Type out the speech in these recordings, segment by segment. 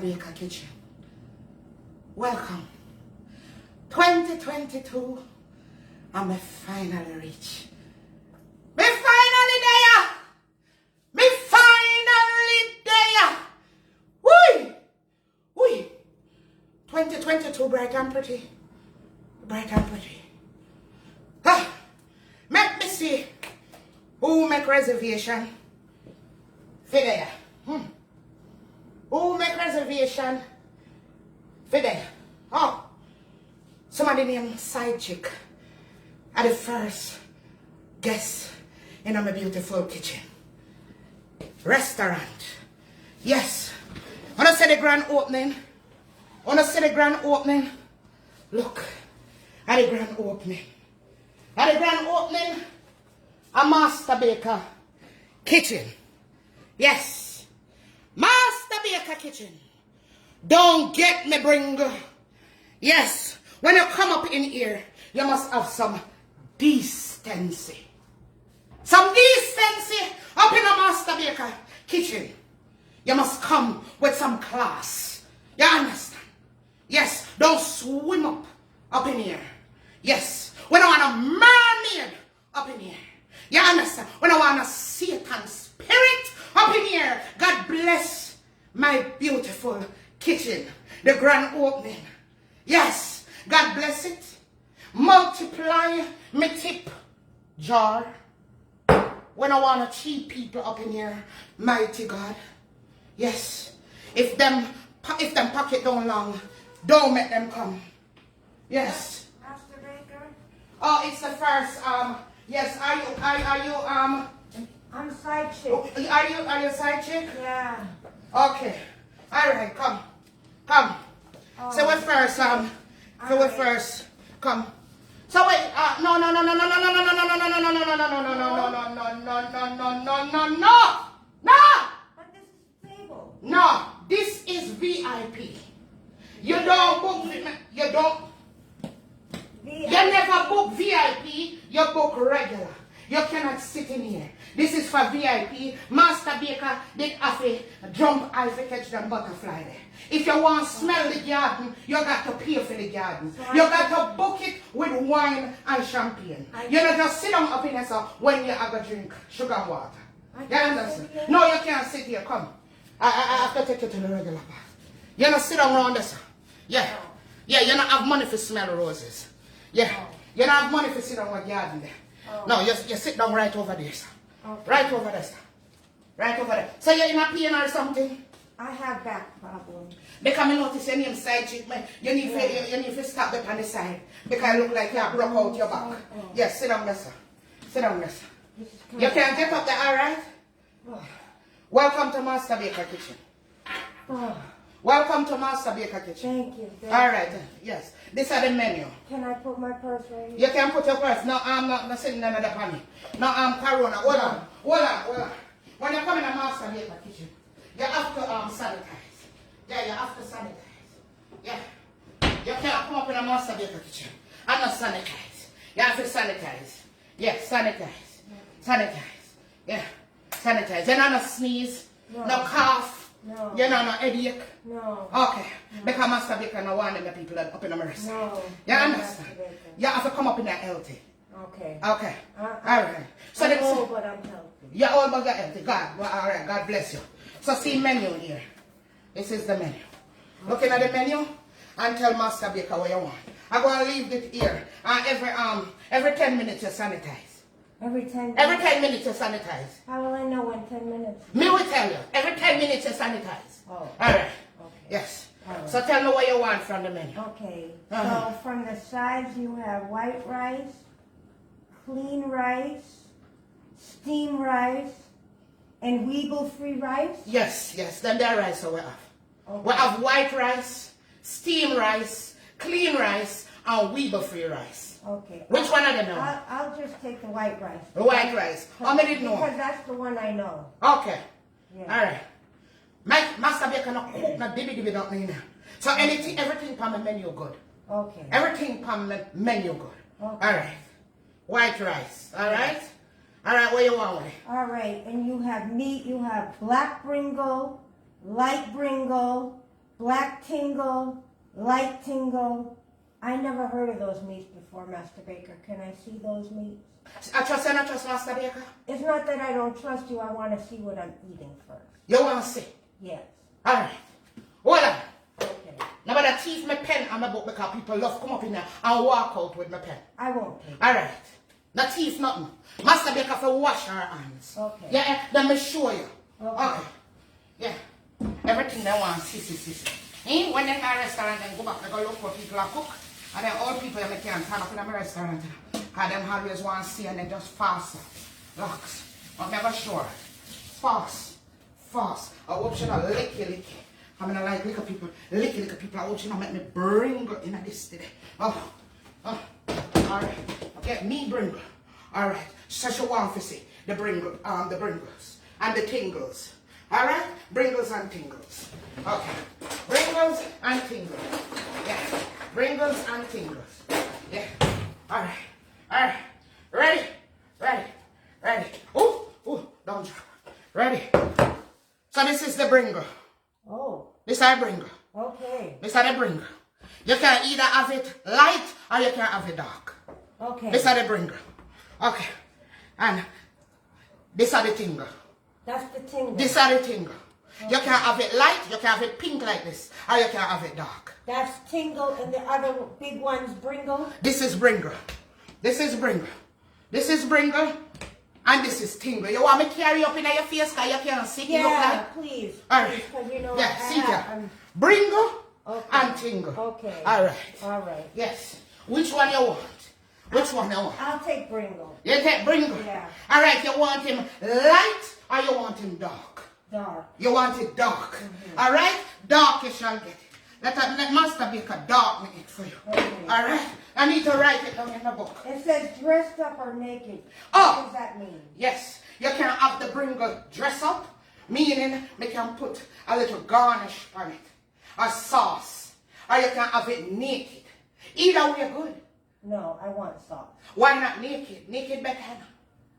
Baker Kitchen. Welcome. 2022, and me finally reach. Me finally there. Me finally there. Whee! Whee! 2022, bright and pretty. Bright and pretty. Ah, make me see who make reservation for there. Who make reservation for there? Oh, somebody named Side Chick are the first guest in my beautiful kitchen. Restaurant. Yes. When I say the grand opening, look at the grand opening. At the grand opening, a Master Baker Kitchen. Yes. Master Baker Kitchen. Don't get me, BRINGLE. Yes. When you come up in here, you must have some decency. Some decency up in a Master Baker Kitchen. You must come with some class. You understand? Yes. Don't swim up in here. Yes. We don't want a mermaid up in here. You understand? We don't want a Satan spirit up in here. God bless my beautiful kitchen. The grand opening. Yes. God bless it. Multiply my tip jar. When I want to cheat people up in here, mighty God. Yes. If them pocket don't long, don't make them come. Yes. Master Baker? Oh, it's the first, yes, are you, I'm Side Chick. are you Side Chick? Yeah. Okay. Alright, come. Come. Oh. So we first, first, come. So wait, no, But this is table. no, this is VIP. You don't book, you never book VIP, you book regular. You cannot sit in here. This is for VIP. Master Baker did have a jump eyes to catch them butterfly there. If you want to smell the garden, you got to pay for the garden. So You got to book it with wine and champagne. You don't just sit down up in there so when you have a drink, sugar and water. You understand? No, you can't sit here. Come. I have to take you to the regular part. You don't sit down around this. Yeah. Yeah, you don't have money for smell roses. Yeah. You don't have money for sit down with garden there. No, you sit down right over there, sir. Okay. Right over there, sir. Right over there. So you're in a pain or something? I have back problems. Because I notice your name Side Chick, man. You need to stop up on the side. Because it look like you have broke out your back. Yes, sit down there, sir. Sit down there, sir. You can get up there, alright? Welcome to Master Baker Kitchen. Welcome to Master Baker Kitchen. Thank you. Alright, yes. These are the menu. Can I put my purse right here? You can put your purse. No, I'm not sitting under the honey. No, I'm Corona. Hold on. When you come in a Master Baker Kitchen, you have to sanitize. Yeah, you have to sanitize. Yeah. You can't come up in a Master Baker Kitchen and not sanitize. You have to sanitize. Yeah, sanitize. Sanitize. Yeah, sanitize. You're not sneeze, no cough. No. You're not headache? No. Okay. No. Because Master Baker no want them the people up in the rest. No. You understand? You have to come up in that healthy. Okay. Okay. Alright. So I'm old, but I'm healthy. You're old but you're healthy. God. Well, alright. God bless you. So see menu here. This is the menu. Looking at the menu and tell Master Baker what you want. I'm going to leave it here. And every 10 minutes you sanitize. Every 10 minutes? Every 10 minutes you sanitize. How will I know when 10 minutes? Me will tell you. Every 10 minutes you sanitize. Oh. Alright. Okay. Yes. Right. So tell me what you want from the menu. Okay. So from the sides you have white rice, clean rice, steamed rice, and Weeble-free rice? Yes. Then there rice we have. Okay. We have white rice, steamed rice, clean rice, and Weeble-free rice. Okay. Which one are they now? I'll just take the white rice. The white rice. How many did know? Because that's the one I know. Okay. Yeah. Alright. Master Baker not cook no dibby not me now. So everything from the menu good. Okay. Everything from the menu good. Okay. Alright. White rice. Alright? Alright, what you want with it? All right, and you have meat, you have black BRINGLE, light BRINGLE, black tingle, light tingle. I never heard of those meats before, Master Baker. Can I see those meats? I trust you, not trust Master Baker? It's not that I don't trust you. I want to see what I'm eating first. You want to see? Yes. All right. Hold on. Okay. Now, but I teeth my pen and my book because people love come up in there and walk out with my pen. I won't take it. All right. Now, teeth nothing. Master Baker for wash her hands. Okay. Yeah, let me show you. Okay. Yeah. Everything they want, see. And when they in a restaurant, they go back, they go look for people to cook. And then all people they can't turn up in a restaurant. Because them always want to see and they just fast. Locks. I'm never sure. Fast. I hope you not licky. I'm going to like licky people. I hope you not make me bringle in this today. Oh. Alright. Okay, me bringle. Alright. So you want to see the bringles and the tingles. Alright? Bringles and tingles. Okay. Bringles and tingles. Yeah. Bringles and tingles. Yeah. Alright. Ready? Oh, don't drop. Ready? So this is the bringle. Oh. This is the bringle. Okay. This is the bringle. You can either have it light or you can have it dark. Okay. This is the bringle. Okay. And this is the tingle. That's the tingle. This is the tingle. Okay. You can have it light, you can have it pink like this, or you can have it dark. That's tingle and the other big one's bringle? This is bringle. This is bringle. And this is tingle. You want me to carry up in your face because you can't see? Yeah, please. All right. Because you know Yeah, see that. Bringle and tingle. Okay. All right. Yes. Which one you want? I'll take bringle. You take bringle? Yeah. All right, you want him light or you want him dark? Dark. You want it dark. All right? Dark you shall get it. Let Master Baker dark make it for you. Okay. All right? I need to write it down in the book. It says dressed up or naked. Oh. What does that mean? Yes. You can have the bringle dress up, meaning we can put a little garnish on it, a sauce, or you can have it naked. Either way good. No, I want sauce. Why not naked? Naked better.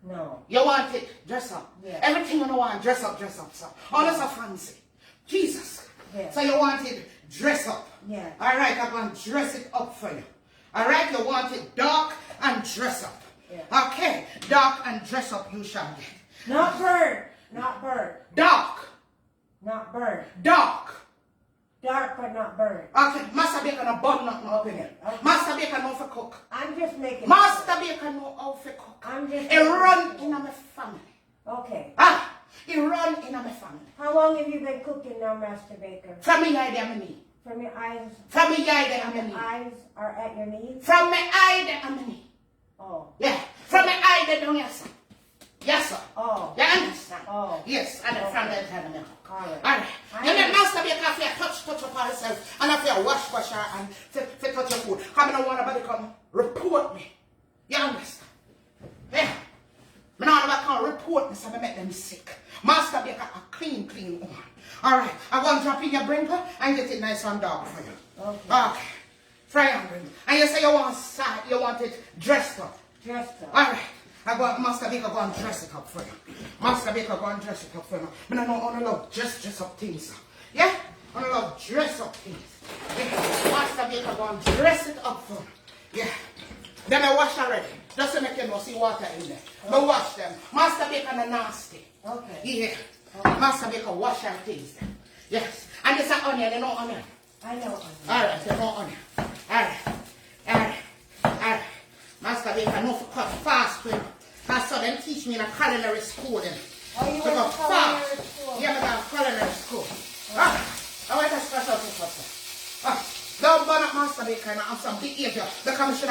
No. You want it dress up. Yeah. Everything you want dress up, so. All this a fancy. Jesus. Yeah. So you want it dress up. Yeah. All right, I'm going to dress it up for you. All right, you want it dark and dress up. Yeah. Okay, dark and dress up you shall get. Not bird. Dark. Not bird. Dark. Dark but not bird. Okay, Master Baker no bun nothing up in it. Okay. Master Baker know for cook. I'm just making Master Baker know how for cook. I'm just He run in my family. Okay. He run in my family. How long have you been cooking now, Master Baker? From me eye down my knee. From your eyes? From me eye down my knee. Eyes are at your knees? From my eye down my knee. Oh. Yeah. From my eye down, yes sir. Yes sir. Oh. You understand? Oh. Yes, and then Okay. from that time on. All right. All right. You get Master Baker if you touch upon yourself and if you wash her and to touch your food. Come in, I want nobody come report me. You understand? Yeah. I don't want nobody come report me so I make them sick. Master Baker a clean woman. All right. I'm going to drop in your bringle and get it nice and dark for you. Okay. Fry and bringle. And you say you want it dressed up. Dressed up. All right. Master Baker go and dress it up for you. Master Baker go and dress it up for you. I don't know only love dress up things. Sir. Yeah? I don't love dress up things. Yeah. Master Baker go and dress it up for you. Yeah. Then I wash already. Just to make you know, see water in there. But wash them. Master Baker no nasty. Okay. Yeah. Okay. Master Baker wash your things. Yes. And this is onion, you know onion. I know onion. Alright, you know onion. Alright. Master Baker know for cut fast with. Because so them teach me in a culinary school then. Oh, you went to culinary school? Yeah, I got culinary school. I went to special school. Don't burn up Master Baker and have some behavior. Because we should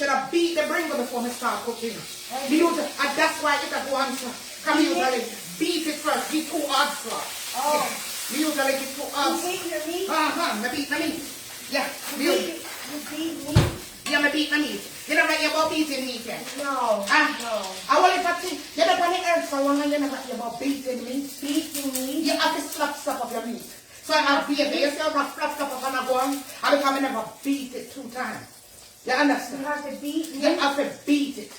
have beat the bringle before we start cooking. And that's why it go on. Come usually beat it first, beat 2 hard flour. Oh. We usually get 2 hard. You beat your meat? I beat my meat. Yeah. You beat meat? Yeah, I beat my meat. You never hear about beating meat yet? No. No. I want to think, you never on the earth for one and you never hear about beating meat. Beating meat? You have to slap stuff up your meat. So I have baby, you see how I slap stuff up on a bone? I become I never beat it 2 times. You understand? You have to beat meat? You have to beat it.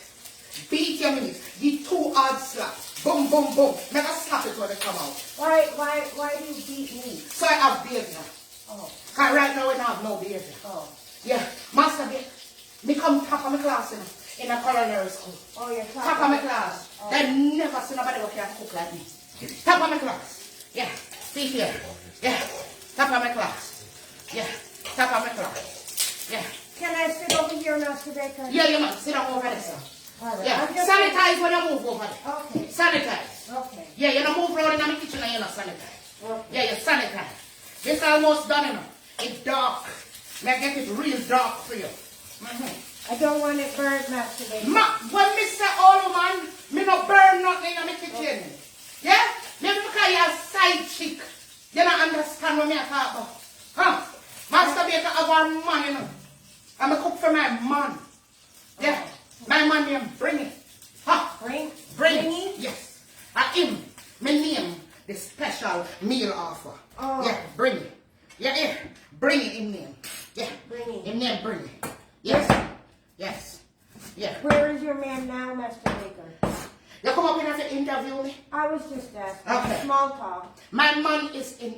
Beat your meat. Give 2 hard slaps. Boom, boom, boom. Never slap it when they come out. Why do you beat me? So I have behavior. Oh. Because right now we don't have no behavior. Oh. Yeah. Master, me come top of my class in a culinary school. Oh, you're Top of my class. Oh. They never see nobody who can cook like me. Top of my class. Yeah. See here. Yeah. Top of my class. Yeah. Top of my class. Yeah. Can I sit over here, Master Baker? Yeah, you must sit down over there, sir. All right. Yeah. I'm just- Sanitize when you move over there. Okay. Sanitize. Okay. Yeah, you don't move around in the kitchen and you don't sanitize. Okay. Yeah, you sanitize. It's almost done enough. It's dark. May get it real dark for you. I don't want it burned, Master Baker. When me say all man, me no burn nothing in the kitchen. Yeah? Maybe because you're a side chick. You don't understand what me talk about. Huh? Master Baker have our man, you know. I'm a cook for my man. Yeah? My man name Bring. Huh? Bring? Bring. Yes. Him. Me name the special meal offer. Oh. Yeah, Bring. Yeah, yeah. Bring it in name. Yeah. Bring. In name Bring. Yes. Yes. Yeah. Where is your man now, Master Baker? You come up here to interview me? I was just asking. Okay. Small talk. My man is in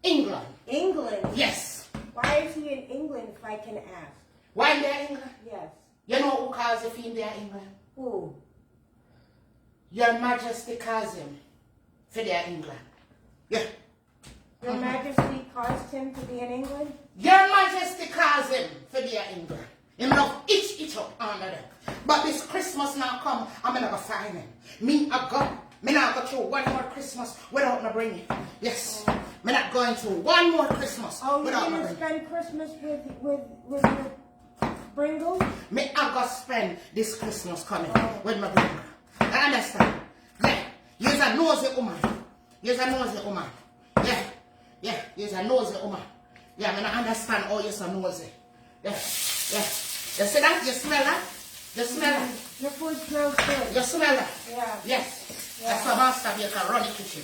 England. England? Yes. Why is he in England, if I can ask? Why in there England? Yes. You know who calls if he in there England? Who? Your Majesty calls him for there England. Yeah. Your Majesty caused him to be in England? Your Majesty calls him for there England. Him love each up under them. But this Christmas now come, I'm gonna go find him. Me not go through one more Christmas without no bring it. Yes. Me not going through one more Christmas Oh, you're without no going to bring it. spend Christmas with your Bringle? Me I go spend this Christmas coming with my brother. I understand. Yeah. You're a nosy woman. You're a nosy woman. Yeah. Yeah. You're a nosy woman. Yeah, I mean, I understand how you're so nosy. Yeah. Yeah. You see that? You smell that? You smell that? Your food smells good. You smell that? Yeah. Yes. Yeah. That's what Master Baker run the kitchen.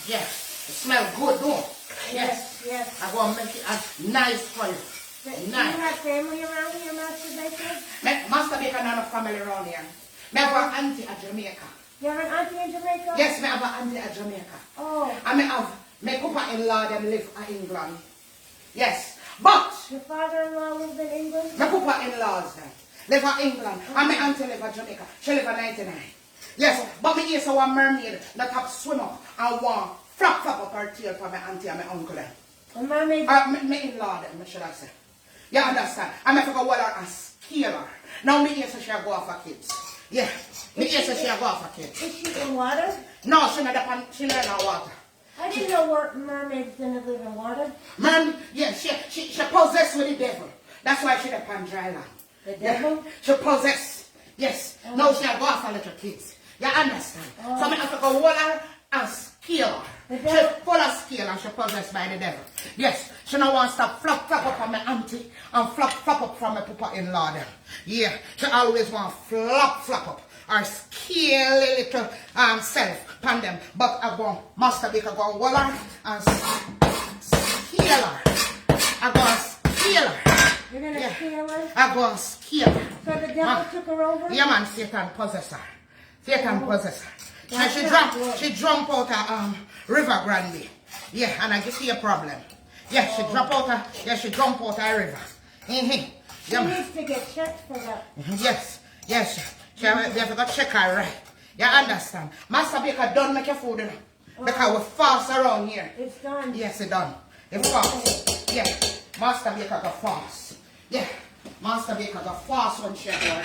Yeah. It smell good, don't it? Yes. Yes. I'm going to make it nice for you. Do you Nice. have family around here, Master Baker? Master Baker not a family around here. Me have an auntie at Jamaica. You have an auntie in Jamaica? Yes, me have an auntie at Jamaica. Oh. And me have my papa-in-law them live in England. Yes. But Your father-in-law lives in England? my papa-in-laws them live in England. And my auntie live in Jamaica. She live in 99. Yes. But me hear so one mermaid that have swim up and one flap up her tail for my auntie and my uncle them. A mermaid? My in-law them, should I say. You understand? And I forgot what her and scale her. Now me hear so she go off her kids. Yeah. Me hear so she go off her kids. Is she in water? No, she not in water. I didn't know mermaids didn't live in water. Man, yeah, she possessed with the devil. That's why she up on dry land. The devil? Yeah, she possessed. Yes. Oh. Now she go off her little kids. You understand? Oh. So me have to go hold her and scale her. The She devil? full of scale and she possessed by the devil. Yes. She no want to stop flop up from my auntie and flop up from my papa-in-law them. Yeah. She always want flop up. Or scale a little self upon them. But I go Master Baker go hold her and scale her. I go scale her. You're going to Yeah. scale her? I go scale her. So the devil took her over? Yeah, man, Satan possess her. Satan possess her. And That's she jump out of River Grande. Yeah, and I just see a problem. Yeah, she jump out of river. She Yeah, man. needs to get checked for that. Yes. They have got to check her right. You understand? Master Baker done make your food, you know. Because we fast around here. It's done. Yes, it done. It fast. Yeah. Master Baker got fast. Yeah. Master Baker got fast when she go.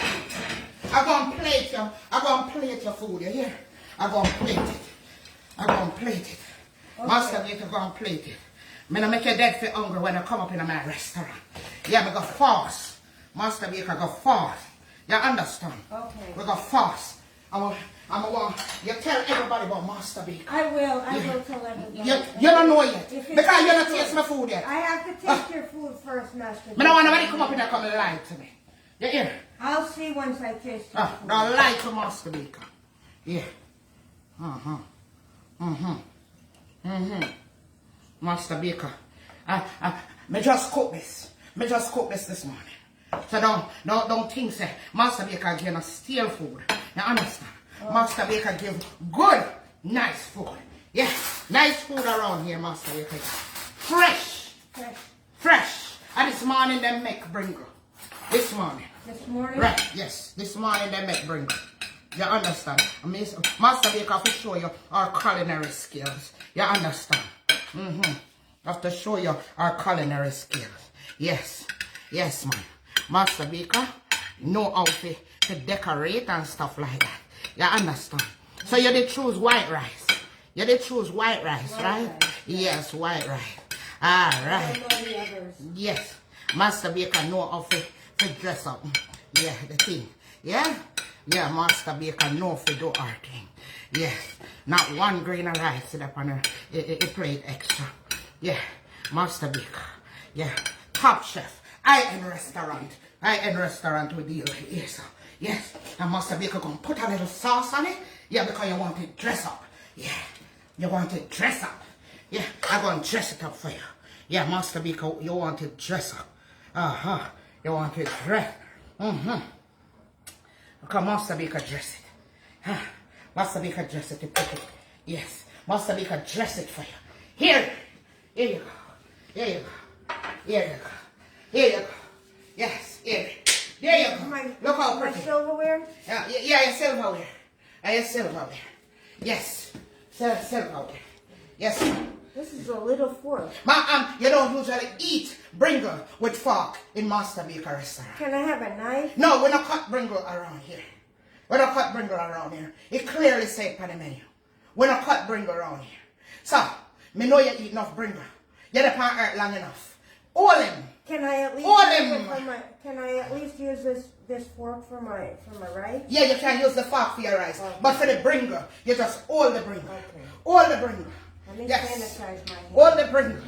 I'm going to plate your food, you hear? I'm going to plate it. Okay. Master Baker going to plate it. I'm going to make you dead for hunger when I come up in my restaurant. Yeah, I go fast. Master Baker go fast. You understand? Okay. We go fast. I'm want you tell everybody about Master Baker. I will tell everybody. You don't know yet. If it's Because you don't good. taste my food yet. I have to taste your food first, Master. I don't want nobody come up in there come and lie to me. You hear? I'll see once I taste your food. Don't lie to Master Baker. Yeah. Master Baker. Me just cook this. This morning. So don't think say Master Baker again a steal food. You understand? Master Baker give good, nice food. Yeah, nice food around here, Master Baker. Fresh. Fresh. Fresh. And this morning they make Bringle. This morning. This morning? Right, yes. This morning they make Bringle. You understand? Master Baker will show you our culinary skills. You understand? Have to show you our culinary skills. Yes. Yes, man. Master Baker know how to decorate and stuff like that. You understand? So you did choose white rice. You did choose white rice, right? Yes, white rice. Alright. Yes. Master Baker know how to dress up. Yeah, the thing. Yeah? Yeah, Master Baker know to do our thing. Yes. Not one grain of rice up on a plate extra. Yeah. Master Baker. Yeah. Top chef. I-end restaurant with deal with. Yes. Yes. And Master Baker gonna put a little sauce on it. Yeah, because you want it dress up. Yeah. You want it dress up. Yeah. I'm gonna dress it up for you. Yeah, Master Baker, you want it dress up. You want it dress. Because Master Baker dress it. Master Baker dress it to pick it. Yes. Master Baker dress it for you. Here. Here you go. Here you go. Here you go. Here you go. Yes, here. There you go. Look how pretty. My silverware? Yeah, your silverware. Your silverware. Yes. Silverware. Yes. This is a little fork. You don't usually eat Bringle with fork in Master Baker restaurant. Can I have a knife? No, we don't cut Bringle around here. We don't cut Bringle around here. It clearly says on the menu. We don't cut Bringle around here. So, me know you eat enough Bringle. You're the pan earth long enough. All them. Can I at least can I at least use this fork for my rice? Yeah, you can use the fork for your rice. Okay. But for the Bringle, you just all the Bringle. Okay. All the Bringle. Let me sanitize my hands. All the Bringle.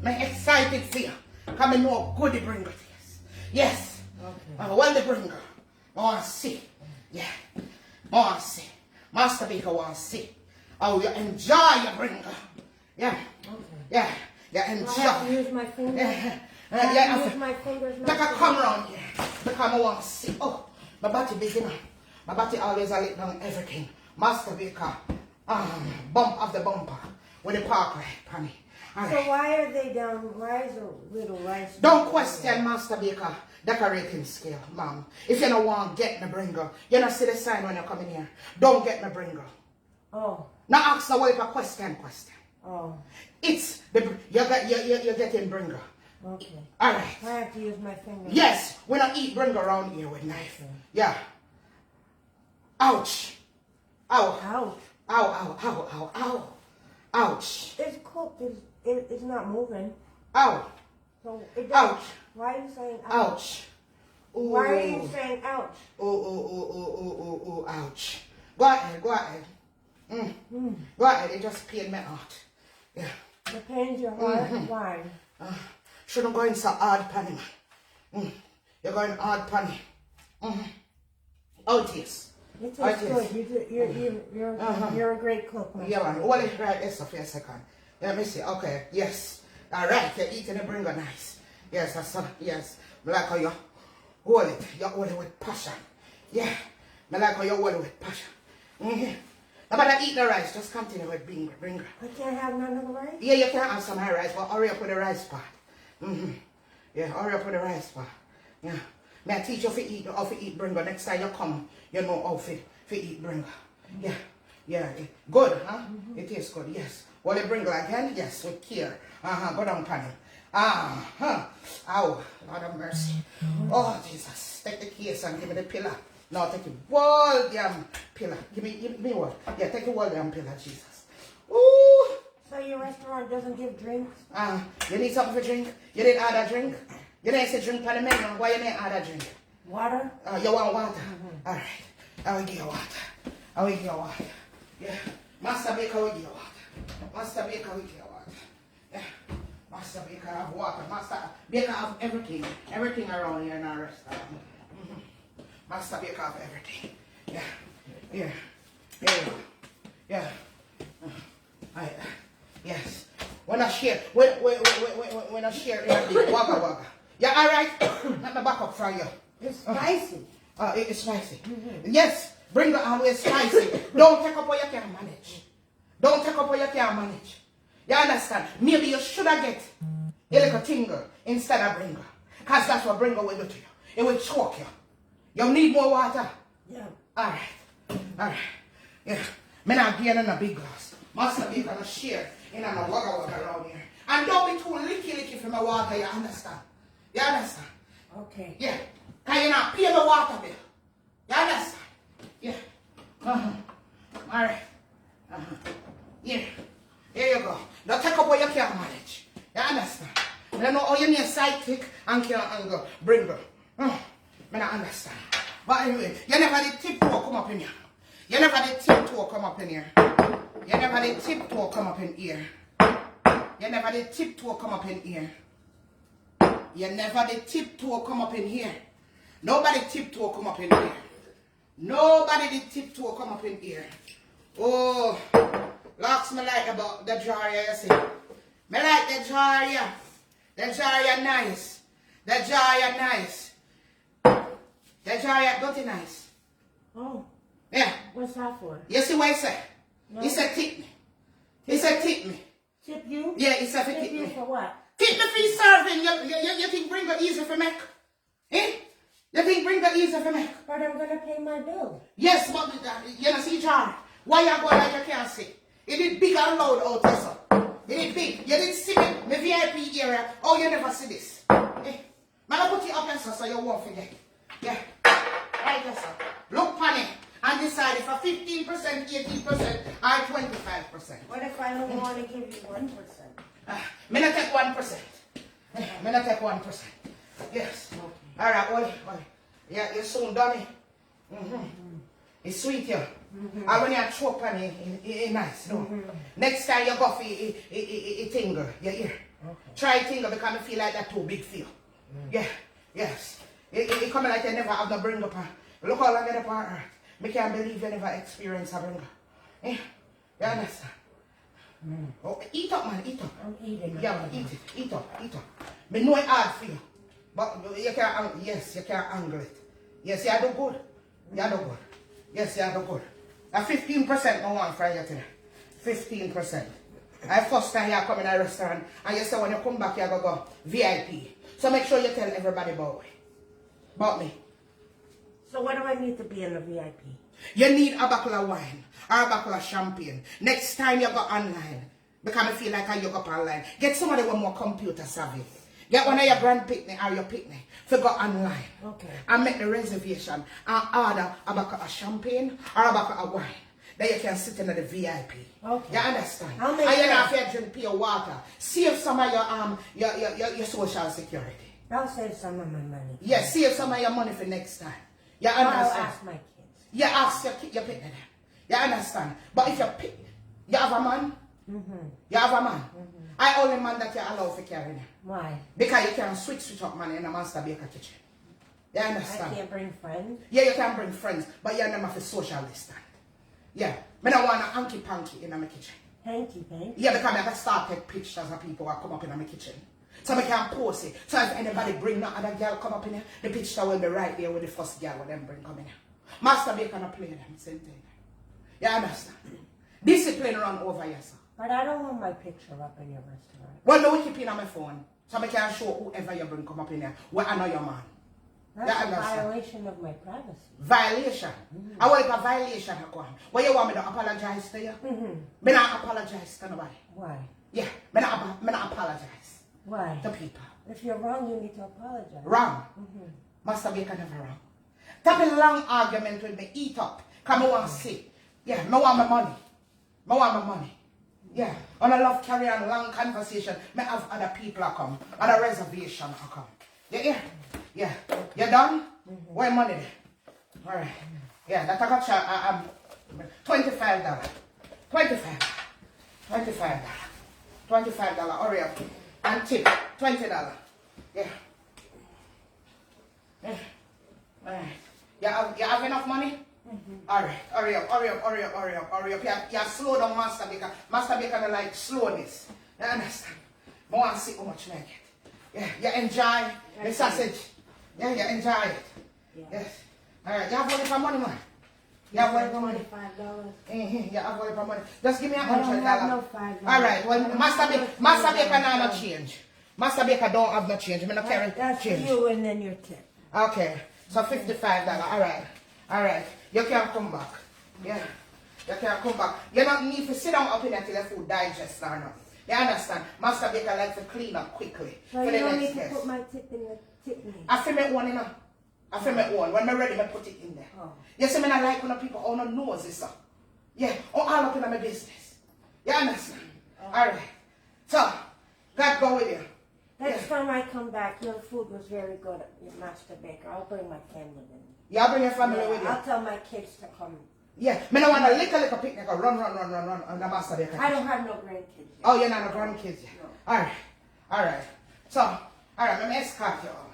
I'm excited for you. Come and know how good the Bringle is. Yes. Okay. All the Bringle. I want to see. Yeah. I want to see. Master Baker want to see. Oh, you enjoy your Bringle. Yeah. Okay. Yeah. You enjoy. I have to use my fingers. Yeah. I have to use my fingers. Like I come around here. Because I want to see. Oh, my body big enough. My body always a lick down everything. Master Baker. Bump of the bumper. With the park right, Penny. So why are they down? Why is a little rice? Don't question Master Baker decorating skill, ma'am. If you don't want to get me Bringle, you don't see the sign when you come in here. Don't get me Bringle. Oh. Now ask the wife a question. Oh. It's the you're getting Bringle. Okay. All right. I have to use my fingers. Yes, we don't eat Bringle around here with knife. Okay. Yeah. Ouch. Ow. Ouch. Ow, ow, ow, ow, ow. Ouch. It's cooked. It's not moving. Ow. So it ouch. Why are you saying ouch? Ouch. Ooh. Why are you saying ouch? Oh, ouch. Go ahead. Go ahead, it just pained me out. Yeah. The pains your heart? Why? Shouldn't go in so hard, Penny, man. You're going hard, Penny. Oh, it is. It tastes good. You're a great cook, man. Yeah, man. Hold it right there for a second. Let me see. Okay, yes. All right, you're eating the Bringle nice. Yes, that's yes. I like how you hold it. You hold it with passion. Yeah. I like how you hold it with passion. No matter eat the rice, just continue with Bringle. I can't have none of the rice? Yeah, you can have some high rice, but hurry up with the rice part. Yeah, hurry up with the rice part. Yeah. May I teach you how to eat Bringle. Next time you come, you know how to eat Bringle. Yeah. Good, huh? It tastes good, yes. Will you Bringle again? Yes, with care. Go down, Penny. Ow, Lord have mercy. Oh, Jesus. Take the case and give me the pillar. Now take the wall damn pillar. Give me what? Yeah, take the wall damn pillar, Jesus. Ooh. So your restaurant doesn't give drinks? You need something for drink? You didn't add a drink? You didn't say drink on the menu. Why you didn't add a drink? Water? You want water? Alright. I will give you water. Yeah. Master Baker will give you water. Yeah. Master Baker have water. Master Baker have everything. Everything around here in our restaurant. Master Baker have everything. Yeah. Yeah. Alright. Yes. When I share, when I share, wagga. Yeah, alright. Let me back up from you. It's spicy. It's spicy. Yes. Bringle always spicy. Don't take up what you can't manage. Don't take up what you can't manage. You understand? Maybe you should have get a little tingle instead of Bringle. Because that's what Bringle will do to you. It will choke you. You need more water? Yeah. Alright. Alright. Yeah. Me not getting in a big glass. Master be gonna share in a wagga around here. And don't be too licky for my water, you understand? You understand? Okay. Yeah. Can you not pay the water bill? You understand? Yeah. Alright. Yeah. Here you go. Now take up what you can't manage. You understand? You know how you need sidekick and can't go. Bringle. Me not understand. But anyway, you never did tiptoe come up in here. You never did tiptoe come up in here. You never did tiptoe come up in here. You never did tiptoe come up in here. You never did tiptoe come up in here. Nobody tiptoe come up in here. Nobody did tiptoe come up in here. Oh, locks me like about the jar here, you see. Me like the jar here. The jar here nice. The jar here nice. The jar here dirty nice. Oh. Yeah. What's that for? You see what he said? No. He said tip me. He said tip me. Tip you? Yeah, he said Tip tip you me. for what? Tip me for serving. You think Bringle easy for me? Eh? You think Bringle easy for me? But I'm going to pay my bill. Yes, but you know see jar. Why you going like you can't see? It is big and loud out there, sir. It is big. You didn't see me, my VIP area. Oh, you never see this. Eh? Man, I put it up there, sir, so you won't forget. Yeah. Right there, sir. Look pan it and decide if a 15%, 18%, or 25%. What if I don't want to give you 1%? Me not take 1%. Me not take 1%. Yes. Okay. All right, well. Yeah, you're soon done it. It's sweet here. And when you choke on it, it's nice. No. Next time you go for it tingle. You hear? Okay. Try tingle because I feel like that too big for you. Yeah. Yes. It come like you never have no bring up. Look how long you get up. I can't believe you never experienced a bring up. Eh? You understand? Oh, eat up, man, eat up. I'm eating. Yeah, man, eat it. Eat up. Me know it's hard for you. But you can't, yes, you can't angle it. Yes, you do good. You do good. Yes, you do good. A 15% I want for you today. 15%. I first time you come in a restaurant and you say when you come back you go VIP. So make sure you tell everybody about me. So what do I need to be in the VIP? You need a bottle of wine or a bottle of champagne. Next time you go online, because I feel like I you go online, get somebody with more computer savvy. Get one of your grand picnic or your picnic to go online. Okay. And make the reservation and order a bottle of champagne or a bottle of wine. Then you can sit in the VIP. Okay. You understand? I'll make and you sure. don't have to drink pure water. Save some of your social security. I'll save some of my money. Yes, save some of your money for next time. You I'll understand? ask my kids. You ask your picnic. You understand? But if you have a man, you have a man. I only man that you allow for carrying. Why? Because you can switch up man in a master baker kitchen. You understand? I can't bring friends? Yeah, you can bring friends, but you're not for social distance. Yeah. I don't want a hanky panky in my kitchen. Hanky panky? Yeah, because I can start take pictures of people who come up in my kitchen. So I can post it. So if anybody bring no other girl come up in here, the picture will be right there with the first girl with them bring come in here. Master baker not play them, same thing. You understand? Discipline run over here, sir. But I don't want my picture up in your restaurant. Well, no, we keep it on my phone. So I can show whoever you bring come up in here. Well, I know your man. That's a violation of my privacy. Violation? I want a violation. Well, you want me to apologize to you? Me not apologize to nobody. Why? Yeah, me not apologize. Why? To people. If you're wrong, you need to apologize. Wrong. Master Baker never wrong. Take a long argument with me, eat up. Come I want to see. Yeah, I want my money. I want my money. Yeah. And I love carrying on long conversation. I have other people who come. Other reservation who come. Yeah. Yeah. You done? Where money there? Alright. Yeah, that I got you $25. $25. Hurry up. And tip. $20. Yeah. Alright. You have enough money? Alright. Hurry up. You slow down Master Baker. Master Baker don't like slowness. You understand? I want to see how much I get. Yeah, you enjoy the sausage. Yeah, you enjoy it. Yeah. Yes. Alright, you have money for money, man. You have like money? $25. You have all the money. Just give me $100. I don't have no $5. Alright, well, Master Baker now no change. Master Baker don't have no change. I'm not carrying That's for change. you and then your tip. Okay, so $55. Alright. You can come back. Yeah. You can come back. You don't need to sit down up in there till the food digests or not. You understand? Master Baker likes to clean up quickly. So for you the don't next need to guest. put my tip in the tip me. I feel me one, you know. I feel me one. When I'm ready, I put it in there. Oh. You see, me not like when people on the nose, sir. Yeah, all up in my business. You understand? Alright. So, God go with you. Next time I come back, your food was very good at Master Baker. I'll bring my family with me. Y'all bring your family with you? I'll tell my kids to come. Yeah, me no want a little picnic or run on the Master Baker. I don't have no grandkids yet. Oh, you're not a grandkids yet? No. Alright. So, alright, let me escort you all.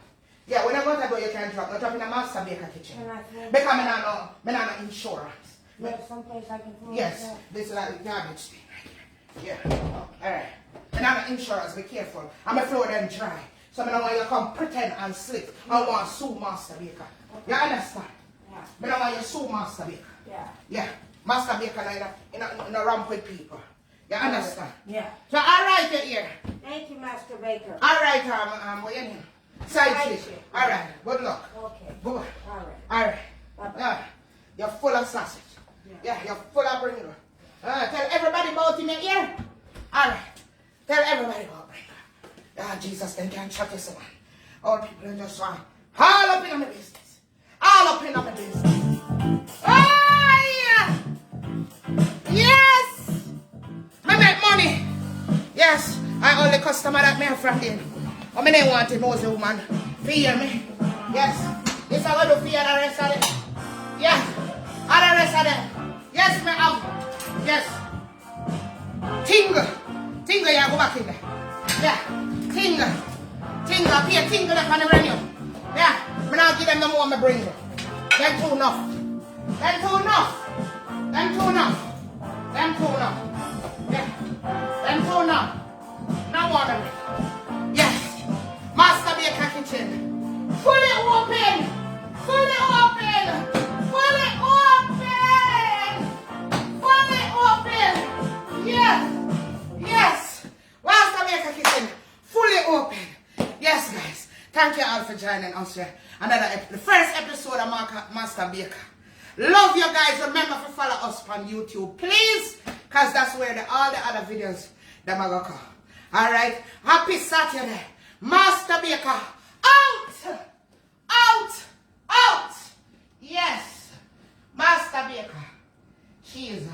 Yeah, when I go to go, you can drop. No drop in the Master Baker kitchen. Can I throw Because me not no insurance. There's someplace I can throw Yes, it at? this is like a garbage thing right here. Yeah. Alright. And I'm an insurance, be careful. I'm a floor them dry. So I don't want you to come pretend and slip. I want to sue Master Baker. Okay. You understand? Yeah. I don't want you to sue Master Baker. Yeah. Yeah. Master Baker in a ramp with people. You understand? Yeah. So alright you here. Thank you, Master Baker. Alright, what you need? Side Side chick. chick. Alright, good luck. Okay. Good. All right. Alright. Bye-bye. Yeah. You're full of sausage. Yeah. You're full of BRINGLE. Tell everybody about him here. Alright. Tell everybody about BRINGLE. Ah, Jesus, they can't shut this one. All people are just all up in my business. All up in my business. Ah, yeah. Yes. I make money. Yes. I only customer that me have from them. I mean, they want to know the woman. Fear me. Yes. This I will do fear the rest of them. Yes. All the rest of them. Yes, me have. Yes. Tingle. Tingle, yeah, go back in there. Yeah. Tingle. Tingle. Pay tingle up on the menu. Yeah. Me not give them no more me bring. Them too enough. Them too enough. Them too enough. Them too enough. Yeah. Them too enough. No more of it. Yes. Master Baker kitchen. Fully open. Fully open. Fully open. Fully open. Yes. Yes. Master Baker kitchen. Fully open. Yes, guys. Thank you all for joining us here. The first episode of Master Baker. Love you guys. Remember to follow us on YouTube, please. Because that's where all the other videos them are going to come. Alright. Happy Saturday. Master Baker. Out. Out. Out. Yes. Master Baker. Cheese.